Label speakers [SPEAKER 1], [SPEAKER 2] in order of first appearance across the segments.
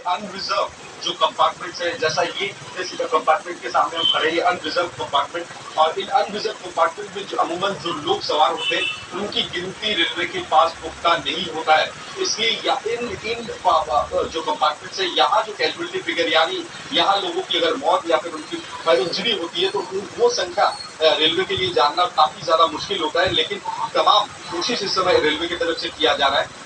[SPEAKER 1] Unreserved जो compartments है, जैसा ये इस कंपार्टमेंट के सामने हम खड़े हैं, अनरिजर्व कंपार्टमेंट, और इन अनरिजर्व कंपार्टमेंट में जो अमूमन जो लोग सवार होते हैं उनकी गिनती रेलवे के पास पुख्ता नहीं होता है। इसलिए इन इन जो कंपार्टमेंट्स है, यहाँ जो कैजुअलिटी फिगर यानी यहाँ लोगों की अगर मौत या फिर उनकी इंजरी होती है तो वो संख्या रेलवे के लिए जानना काफी ज्यादा मुश्किल होता है, लेकिन तमाम कोशिश इस समय रेलवे की तरफ से किया जा रहा है।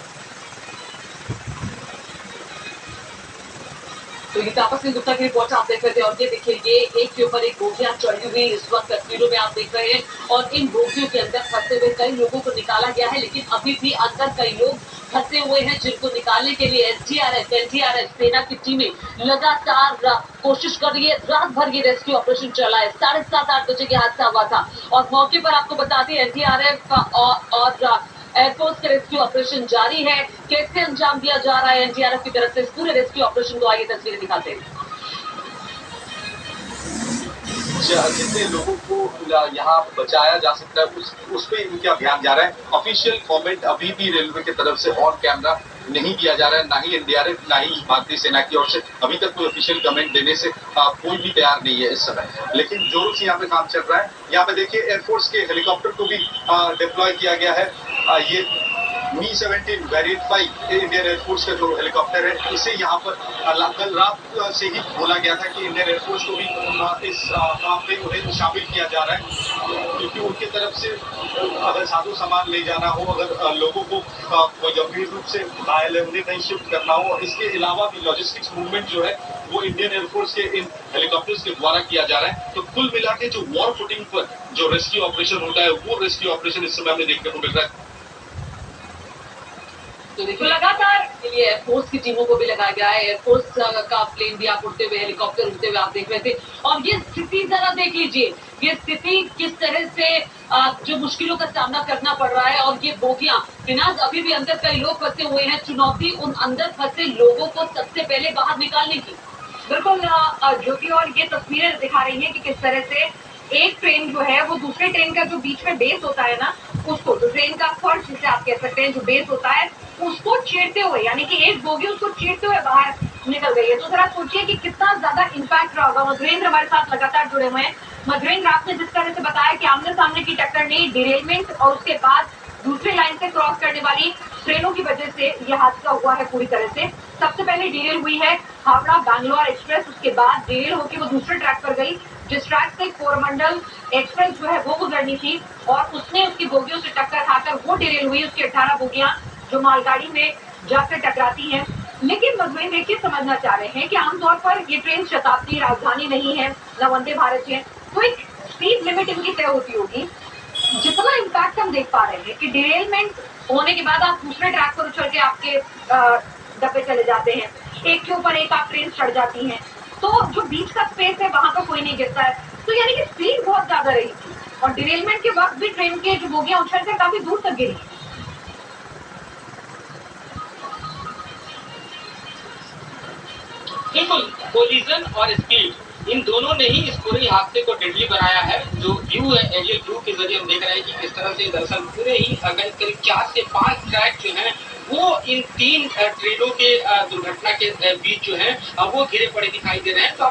[SPEAKER 2] तो ये तापस सिंह गुप्ता की रिपोर्ट आप देख रहे थे, और ये देखिए ये एक के ऊपर एक बोगियां चढ़ी हुई इस वक्त तस्वीरों में आप देख रहे हैं, और इन बोगियों के अंदर फंसे हुए कई लोगों को निकाला गया है, लेकिन अभी भी अंदर कई लोग फंसे हुए हैं जिनको निकालने के लिए एनडीआरएफ सेना की टीमें लगातार कोशिश कर रही है। रात भर ये रेस्क्यू ऑपरेशन चला है। 7:30-8 बजे ये हादसा हुआ था, और मौके पर आपको बता दें एनडीआरएफ और एयरफोर्स का रेस्क्यू ऑपरेशन जारी है। कैसे अंजाम दिया जा रहा है एनडीआरएफ की तरफ से इस पूरे रेस्क्यू ऑपरेशन को, आइए तस्वीरें दिखाते हैं।
[SPEAKER 1] जितने लोगों को यहाँ बचाया जा सकता है उस पे इनका ध्यान जा रहा है। ऑफिशियल कमेंट अभी भी रेलवे की तरफ से ऑन कैमरा नहीं दिया जा रहा है, ना ही एनडीआरएफ ना ही भारतीय सेना की ओर से अभी तक कोई ऑफिशियल कमेंट देने से कोई भी तैयार नहीं है इस समय। लेकिन जोरों से यहाँ पे काम चल रहा है। यहाँ पे देखिए एयरफोर्स के हेलीकॉप्टर को भी डिप्लॉय किया गया है। ये Mi-17 वेरिएंट 5 इंडियन एयरफोर्स का जो हेलीकॉप्टर है, इसे यहाँ पर कल रात से ही बोला गया था कि इंडियन एयरफोर्स को भी इस काम में उन्हें शामिल किया जा रहा है, क्योंकि उनकी तरफ से अगर साधु सामान ले जाना हो, अगर लोगों को कोई गंभीर रूप से घायल है उन्हें कहीं शिफ्ट करना हो, इसके अलावा भी लॉजिस्टिक्स मूवमेंट जो है वो इंडियन एयरफोर्स के इन हेलीकॉप्टर्स के द्वारा किया जा रहा है। तो कुल मिला के जो वॉर फुटिंग पर जो रेस्क्यू ऑपरेशन होता है वो रेस्क्यू ऑपरेशन इस समय हमें देखने को मिल रहा है।
[SPEAKER 2] तो देखिए लगातार के लिए एयरफोर्स की टीमों को भी लगाया गया है। एयरफोर्स का प्लेन भी आप उड़ते हुए, हेलीकॉप्टर उड़ते हुए आप देख रहे थे, और ये स्थिति जरा देख लीजिए, ये स्थिति किस तरह से जो मुश्किलों का सामना करना पड़ रहा है, और ये बोगियां फिनाज अभी भी अंदर कई लोग फंसे हुए हैं। चुनौती उन अंदर फंसे लोगों को सबसे पहले बाहर निकालने की।
[SPEAKER 3] बिल्कुल ज्योति, और ये तस्वीरें दिखा रही है कि किस तरह से एक ट्रेन जो है वो दूसरे ट्रेन का जो बीच में बेस होता है ना, उसको जो ट्रेन का फर्श जिसे आप कह सकते हैं जो बेस होता है उसको चीरते हुए, यानी कि एक बोगी उसको चीरते हुए बाहर निकल गई है। तो जरा सोचिए कि कितना ज्यादा इम्पैक्ट रहा होगा। मधुरेंद्र हमारे साथ लगातार जुड़े हुए हैं। मधुरेंद्र, आपने जिस तरह से बताया कि आमने सामने की टक्कर नहीं, डिरेलमेंट और उसके बाद दूसरी लाइन से क्रॉस करने वाली ट्रेनों की वजह से यह हादसा हुआ है पूरी तरह से। सबसे पहले डिरेल हुई है हावड़ा बैंगलोर एक्सप्रेस, उसके बाद डिरेल होकर वो दूसरे ट्रैक पर गई जिस ट्रैक से कोरमंडल एक्सप्रेस जो है वो गुजरनी थी, और उसने उसकी बोगियों से टक्कर खाकर वो डिरेल हुई। उसकी 18 बोगियां जो मालगाड़ी में जाकर टकराती हैं। लेकिन मधुमेह देखिए समझना चाह रहे हैं कि आमतौर पर ये ट्रेन शताब्दी राजधानी नहीं है, न वंदे भारत है, तो एक स्पीड लिमिट इनकी तय होती होगी। जितना इम्पैक्ट हम देख पा रहे हैं कि डिरेलमेंट होने के बाद आप दूसरे ट्रैक पर उछल के आपके डब्बे चले जाते हैं, एक के ऊपर एक आप ट्रेन चढ़ जाती हैं, तो जो बीच का स्पेस है वहां पर कोई नहीं गिरता है। तो यानी कि स्पीड बहुत ज्यादा रही थी, और डिरेलमेंट के वक्त भी ट्रेन के जो बोगियां उछल कर काफी दूर तक गिरी।
[SPEAKER 4] बिल्कुल, कोलिजन और स्पीड इन दोनों ने ही इस पूरे हादसे को डेडली बनाया है। जो व्यू है एरियल व्यू के जरिए हम देख रहे हैं कि किस तरह से दरअसल पूरे ही करीब 4 से 5 ट्रैक जो हैं वो इन 3 ट्रेनों के दुर्घटना के बीच जो है वो घिरे पड़े दिखाई दे रहे हैं। तो